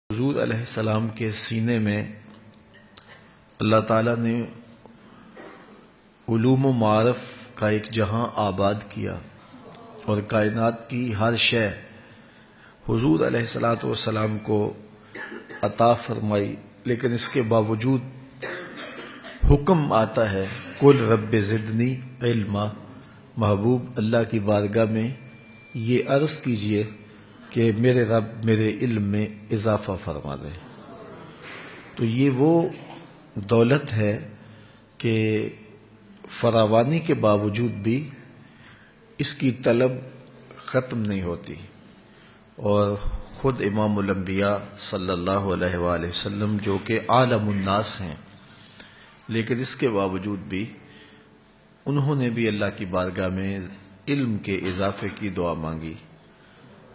حضور علیہ السلام کے سینے میں اللہ تعالیٰ نے علوم و معارف کا ایک جہاں آباد کیا اور کائنات کی ہر شے حضور علیہ السلام کو عطا فرمائی، لیکن اس کے باوجود حکم آتا ہے قل رب زدنی علما، محبوب اللہ کی بارگاہ میں یہ عرض کیجئے کہ میرے رب میرے علم میں اضافہ فرما دے۔ تو یہ وہ دولت ہے کہ فراوانی کے باوجود بھی اس کی طلب ختم نہیں ہوتی، اور خود امام الانبیاء صلی اللہ علیہ وآلہ وسلم جو کہ عالم الناس ہیں، لیکن اس کے باوجود بھی انہوں نے بھی اللہ کی بارگاہ میں علم کے اضافے کی دعا مانگی۔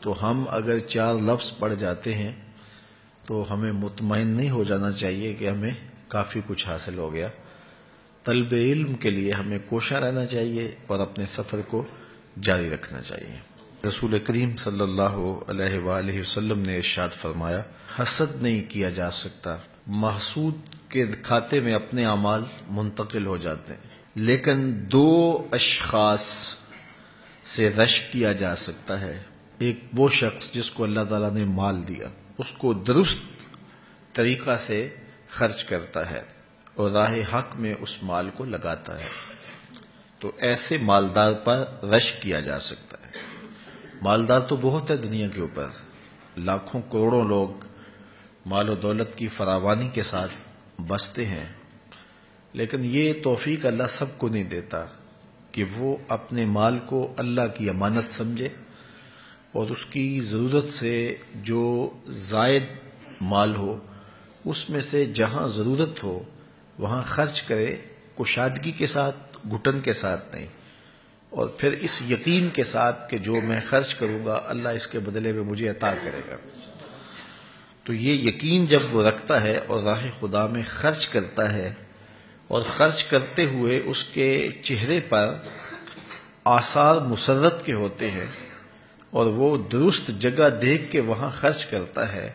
تو ہم اگر 4 لفظ پڑھ جاتے ہیں تو ہمیں مطمئن نہیں ہو جانا چاہیے کہ ہمیں کافی کچھ حاصل ہو گیا۔ طلب علم کے لیے ہمیں کوشاں رہنا چاہیے اور اپنے سفر کو جاری رکھنا چاہیے۔ رسول کریم صلی اللہ علیہ وآلہ وسلم نے ارشاد فرمایا، حسد نہیں کیا جا سکتا، محسود کے کھاتے میں اپنے اعمال منتقل ہو جاتے ہیں، لیکن 2 اشخاص سے رشک کیا جا سکتا ہے۔ ایک وہ شخص جس کو اللہ تعالیٰ نے مال دیا، اس کو درست طریقہ سے خرچ کرتا ہے اور راہ حق میں اس مال کو لگاتا ہے، تو ایسے مالدار پر رشک کیا جا سکتا ہے۔ مالدار تو بہت ہے دنیا کے اوپر، لاکھوں کروڑوں لوگ مال و دولت کی فراوانی کے ساتھ بستے ہیں، لیکن یہ توفیق اللہ سب کو نہیں دیتا کہ وہ اپنے مال کو اللہ کی امانت سمجھے اور اس کی ضرورت سے جو زائد مال ہو اس میں سے جہاں ضرورت ہو وہاں خرچ کرے، کشادگی کے ساتھ، گھٹن کے ساتھ نہیں، اور پھر اس یقین کے ساتھ کہ جو میں خرچ کروں گا اللہ اس کے بدلے میں مجھے عطا کرے گا۔ تو یہ یقین جب وہ رکھتا ہے اور راہ خدا میں خرچ کرتا ہے، اور خرچ کرتے ہوئے اس کے چہرے پر آثار مسرت کے ہوتے ہیں اور وہ درست جگہ دیکھ کے وہاں خرچ کرتا ہے،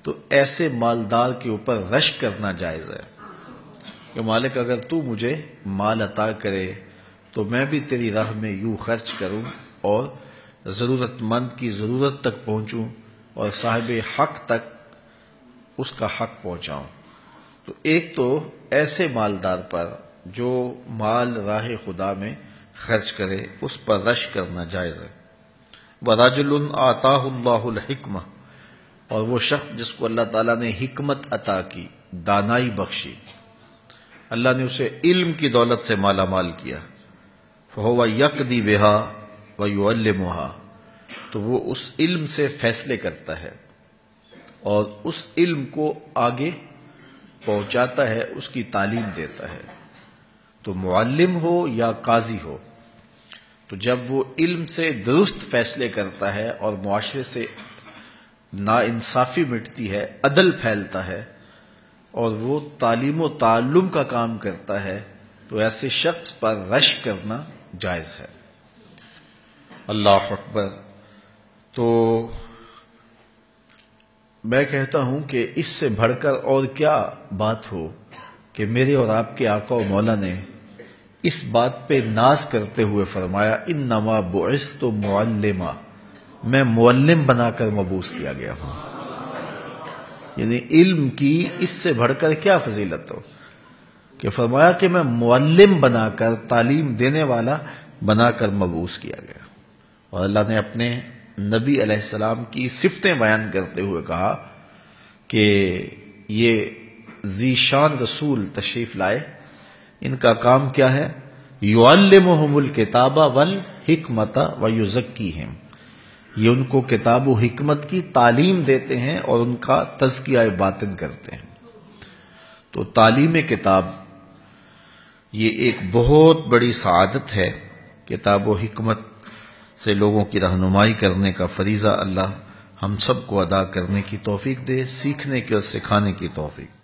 تو ایسے مالدار کے اوپر رشک کرنا جائز ہے کہ مالک اگر تو مجھے مال عطا کرے تو میں بھی تیری راہ میں یوں خرچ کروں اور ضرورت مند کی ضرورت تک پہنچوں اور صاحب حق تک اس کا حق پہنچاؤں۔ تو ایک تو ایسے مالدار پر جو مال راہ خدا میں خرچ کرے اس پر رشک کرنا جائز ہے۔ وَرَجُلٌ آتَاهُ اللَّهُ الْحِكْمَةَ، اور وہ شخص جس کو اللہ تعالیٰ نے حکمت عطا کی، دانائی بخشی، اللہ نے اسے علم کی دولت سے مالا مال کیا، فَهُوَ يَقْضِي بِهَا وَيُعَلِّمُهَا، تو وہ اس علم سے فیصلے کرتا ہے اور اس علم کو آگے پہنچاتا ہے، اس کی تعلیم دیتا ہے، تو معلم ہو یا قاضی ہو، تو جب وہ علم سے درست فیصلے کرتا ہے اور معاشرے سے ناانصافی مٹتی ہے، عدل پھیلتا ہے اور وہ تعلیم و تعلم کا کام کرتا ہے، تو ایسے شخص پر رشک کرنا جائز ہے۔ اللہ اکبر۔ تو میں کہتا ہوں کہ اس سے بڑھ کر اور کیا بات ہو کہ میرے اور آپ کے آقا و مولا نے اس بات پہ ناز کرتے ہوئے فرمایا، انما بعثت معلما، میں معلم بنا کر مبعوث کیا گیا ہوں۔ یعنی علم کی اس سے بڑھ کر کیا فضیلت ہو کہ فرمایا کہ میں معلم بنا کر، تعلیم دینے والا بنا کر مبعوث کیا گیا۔ اور اللہ نے اپنے نبی علیہ السلام کی صفتیں بیان کرتے ہوئے کہا کہ یہ ذی شان رسول تشریف لائے، ان کا کام کیا ہے؟ یعلمہم الکتاب والحکمت ویزکیہم، یہ ان کو کتاب و حکمت کی تعلیم دیتے ہیں اور ان کا تزکیہ باطن کرتے ہیں۔ تو تعلیم کتاب یہ ایک بہت بڑی سعادت ہے۔ کتاب و حکمت سے لوگوں کی رہنمائی کرنے کا فریضہ اللہ ہم سب کو ادا کرنے کی توفیق دے، سیکھنے کی اور سکھانے کی توفیق۔